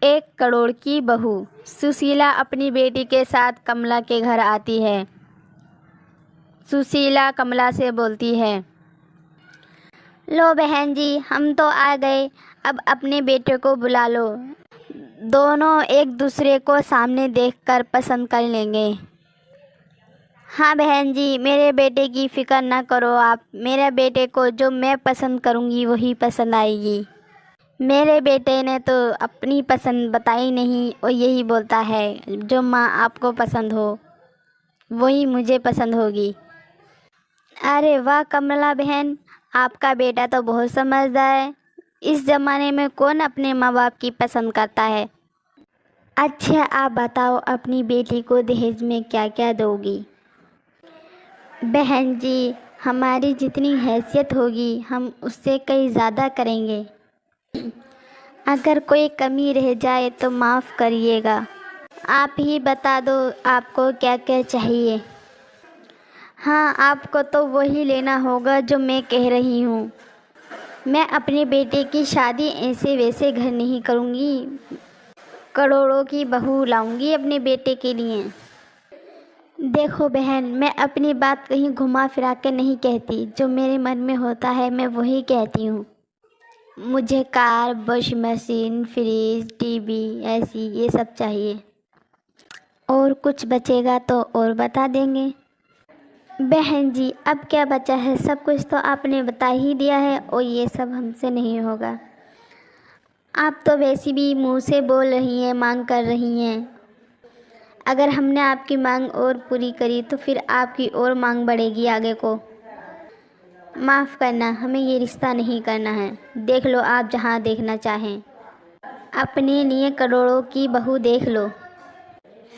1 करोड़ की बहू। सुशीला अपनी बेटी के साथ कमला के घर आती है। सुशीला कमला से बोलती है, लो बहन जी, हम तो आ गए, अब अपने बेटे को बुला लो। दोनों एक दूसरे को सामने देखकर पसंद कर लेंगे। हाँ बहन जी, मेरे बेटे की फ़िक्र ना करो आप। मेरे बेटे को जो मैं पसंद करूँगी वही पसंद आएगी। मेरे बेटे ने तो अपनी पसंद बताई नहीं और यही बोलता है जो माँ आपको पसंद हो वही मुझे पसंद होगी। अरे वाह कमला बहन, आपका बेटा तो बहुत समझदार है। इस ज़माने में कौन अपने माँ बाप की पसंद करता है। अच्छा आप बताओ, अपनी बेटी को दहेज में क्या क्या दोगी। बहन जी, हमारी जितनी हैसियत होगी हम उससे कहीं ज़्यादा करेंगे। अगर कोई कमी रह जाए तो माफ़ करिएगा। आप ही बता दो आपको क्या क्या चाहिए। हाँ, आपको तो वही लेना होगा जो मैं कह रही हूँ। मैं अपने बेटे की शादी ऐसे वैसे घर नहीं करूँगी, करोड़ों की बहू लाऊंगी अपने बेटे के लिए। देखो बहन, मैं अपनी बात कहीं घुमा फिरा के नहीं कहती, जो मेरे मन में होता है मैं वही कहती हूँ। मुझे car, washing machine, fridge, TV ऐसी ये सब चाहिए। और कुछ बचेगा तो और बता देंगे। बहन जी, अब क्या बचा है, सब कुछ तो आपने बता ही दिया है और ये सब हमसे नहीं होगा। आप तो वैसे भी मुंह से बोल रही हैं, मांग कर रही हैं। अगर हमने आपकी मांग और पूरी करी तो फिर आपकी और मांग बढ़ेगी आगे को। माफ़ करना, हमें ये रिश्ता नहीं करना है। देख लो आप जहाँ देखना चाहें, अपने लिए करोड़ों की बहू देख लो।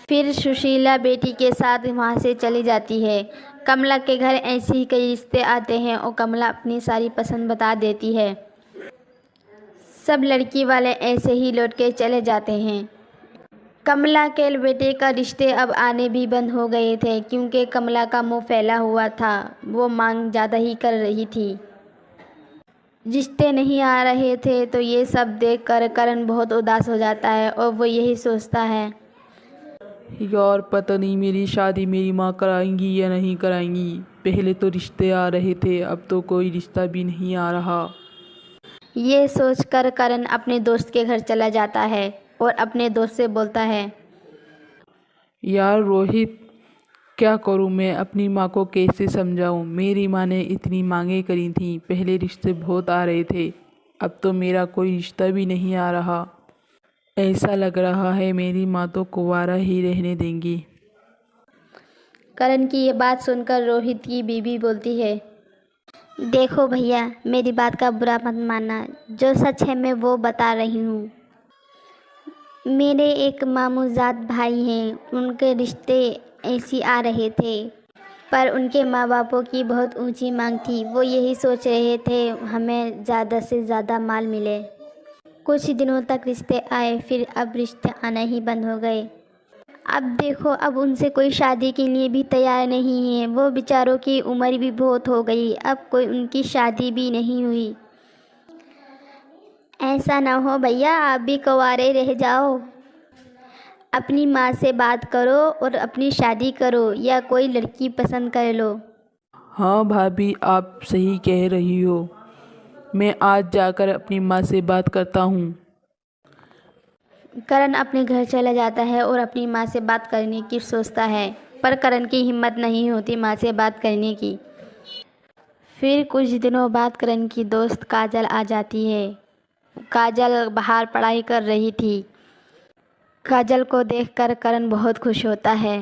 फिर सुशीला बेटी के साथ वहाँ से चली जाती है। कमला के घर ऐसे ही कई रिश्ते आते हैं और कमला अपनी सारी पसंद बता देती है। सब लड़की वाले ऐसे ही लौट के चले जाते हैं। कमला के बेटे का रिश्ते अब आने भी बंद हो गए थे, क्योंकि कमला का मुंह फैला हुआ था, वो मांग ज़्यादा ही कर रही थी। रिश्ते नहीं आ रहे थे तो ये सब देखकर करण बहुत उदास हो जाता है और वो यही सोचता है, यार पता नहीं मेरी शादी मेरी माँ कराएंगी या नहीं कराएंगी। पहले तो रिश्ते आ रहे थे, अब तो कोई रिश्ता भी नहीं आ रहा। ये सोचकर करण अपने दोस्त के घर चला जाता है और अपने दोस्त से बोलता है, यार रोहित, क्या करूँ मैं, अपनी माँ को कैसे समझाऊँ। मेरी माँ ने इतनी मांगे करी थी, पहले रिश्ते बहुत आ रहे थे, अब तो मेरा कोई रिश्ता भी नहीं आ रहा। ऐसा लग रहा है मेरी माँ तो कुंवारा ही रहने देंगी। करण की ये बात सुनकर रोहित की बीवी बोलती है, देखो भैया, मेरी बात का बुरा मत मानना, जो सच है मैं वो बता रही हूँ। मेरे एक मामूजात भाई हैं, उनके रिश्ते ऐसी आ रहे थे, पर उनके माँ बापों की बहुत ऊंची मांग थी। वो यही सोच रहे थे हमें ज़्यादा से ज़्यादा माल मिले। कुछ दिनों तक रिश्ते आए, फिर अब रिश्ते आना ही बंद हो गए। अब देखो, अब उनसे कोई शादी के लिए भी तैयार नहीं है। वो बेचारों की उम्र भी बहुत हो गई, अब कोई उनकी शादी भी नहीं हुई। ऐसा ना हो भैया, आप भी कुंवारे रह जाओ। अपनी माँ से बात करो और अपनी शादी करो या कोई लड़की पसंद कर लो। हाँ भाभी, आप सही कह रही हो। मैं आज जाकर अपनी माँ से बात करता हूँ। करण अपने घर चला जाता है और अपनी माँ से बात करने की सोचता है, पर करण की हिम्मत नहीं होती माँ से बात करने की। फिर कुछ दिनों बाद करण की दोस्त काजल आ जाती है। काजल बाहर पढ़ाई कर रही थी। काजल को देखकर करण बहुत खुश होता है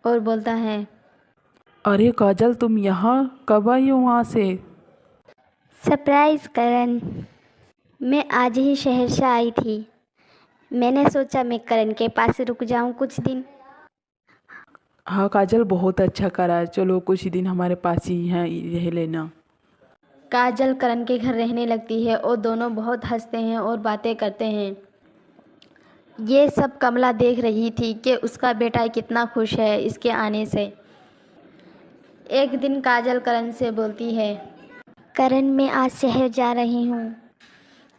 और बोलता है, अरे काजल, तुम यहाँ कब आई हो वहाँ से? सरप्राइज करण, मैं आज ही शहर से आई थी। मैंने सोचा मैं करण के पास रुक जाऊं कुछ दिन। हाँ काजल, बहुत अच्छा करा, चलो कुछ दिन हमारे पास ही यहाँ रह लेना। काजल करण के घर रहने लगती है और दोनों बहुत हंसते हैं और बातें करते हैं। ये सब कमला देख रही थी कि उसका बेटा कितना खुश है इसके आने से। एक दिन काजल करण से बोलती है, करण मैं आज शहर जा रही हूँ,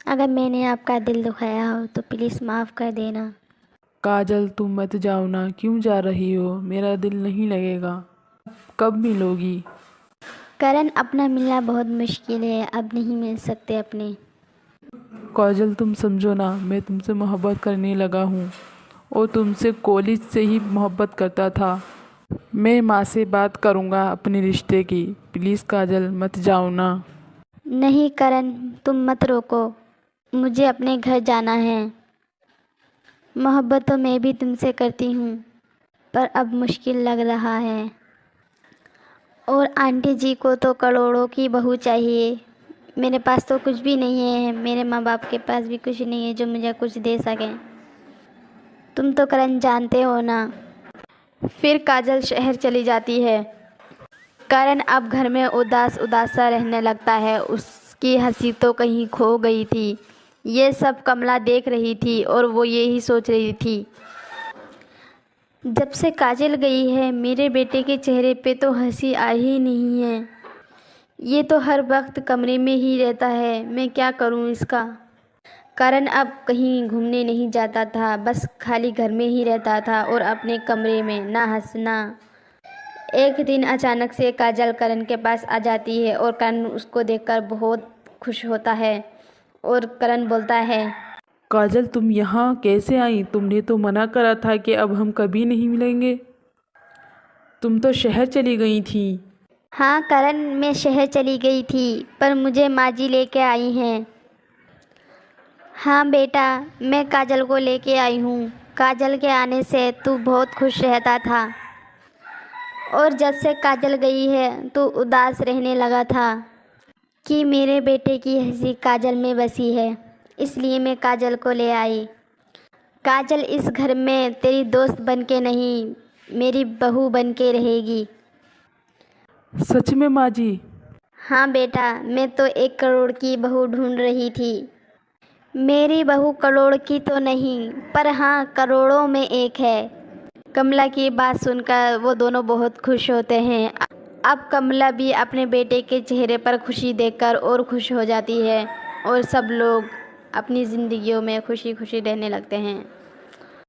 अगर मैंने आपका दिल दुखाया हो तो प्लीज़ माफ़ कर देना। काजल तुम मत जाओ ना, क्यों जा रही हो? मेरा दिल नहीं लगेगा। कब मिलोगी? करण, अपना मिलना बहुत मुश्किल है, अब नहीं मिल सकते अपने। काजल तुम समझो ना, मैं तुमसे मोहब्बत करने लगा हूँ और तुमसे कॉलेज से ही मोहब्बत करता था। मैं माँ से बात करूँगा अपने रिश्ते की। प्लीज़ काजल मत जाओ ना। नहीं करण, तुम मत रोको, मुझे अपने घर जाना है। मोहब्बत तो मैं भी तुमसे करती हूँ, पर अब मुश्किल लग रहा है। और आंटी जी को तो करोड़ों की बहू चाहिए, मेरे पास तो कुछ भी नहीं है। मेरे माँ बाप के पास भी कुछ नहीं है जो मुझे कुछ दे सकें। तुम तो करण जानते हो ना। फिर काजल शहर चली जाती है। करण अब घर में उदास उदास सा रहने लगता है। उसकी हंसी तो कहीं खो गई थी। ये सब कमला देख रही थी और वो यही सोच रही थी, जब से काजल गई है मेरे बेटे के चेहरे पे तो हंसी आ ही नहीं है। ये तो हर वक्त कमरे में ही रहता है, मैं क्या करूं इसका। करण अब कहीं घूमने नहीं जाता था, बस खाली घर में ही रहता था और अपने कमरे में ना हंसना। एक दिन अचानक से काजल करण के पास आ जाती है और करण उसको देखकर बहुत खुश होता है। और करण बोलता है, काजल तुम यहाँ कैसे आई? तुमने तो मना करा था कि अब हम कभी नहीं मिलेंगे। तुम तो शहर चली गई थी। हाँ करण, मैं शहर चली गई थी, पर मुझे माँ जी लेके आई हैं। हाँ बेटा, मैं काजल को लेके आई हूँ। काजल के आने से तू बहुत खुश रहता था, और जब से काजल गई है तू उदास रहने लगा था कि मेरे बेटे की हंसी काजल में बसी है। इसलिए मैं काजल को ले आई। काजल इस घर में तेरी दोस्त बन के नहीं, मेरी बहू बन के रहेगी। सच में माँ जी? हाँ बेटा, मैं तो 1 करोड़ की बहू ढूंढ रही थी। मेरी बहू करोड़ की तो नहीं, पर हाँ करोड़ों में एक है। कमला की बात सुनकर वो दोनों बहुत खुश होते हैं। अब कमला भी अपने बेटे के चेहरे पर खुशी देखकर और खुश हो जाती है और सब लोग अपनी ज़िंदगियों में खुशी खुशी रहने लगते हैं।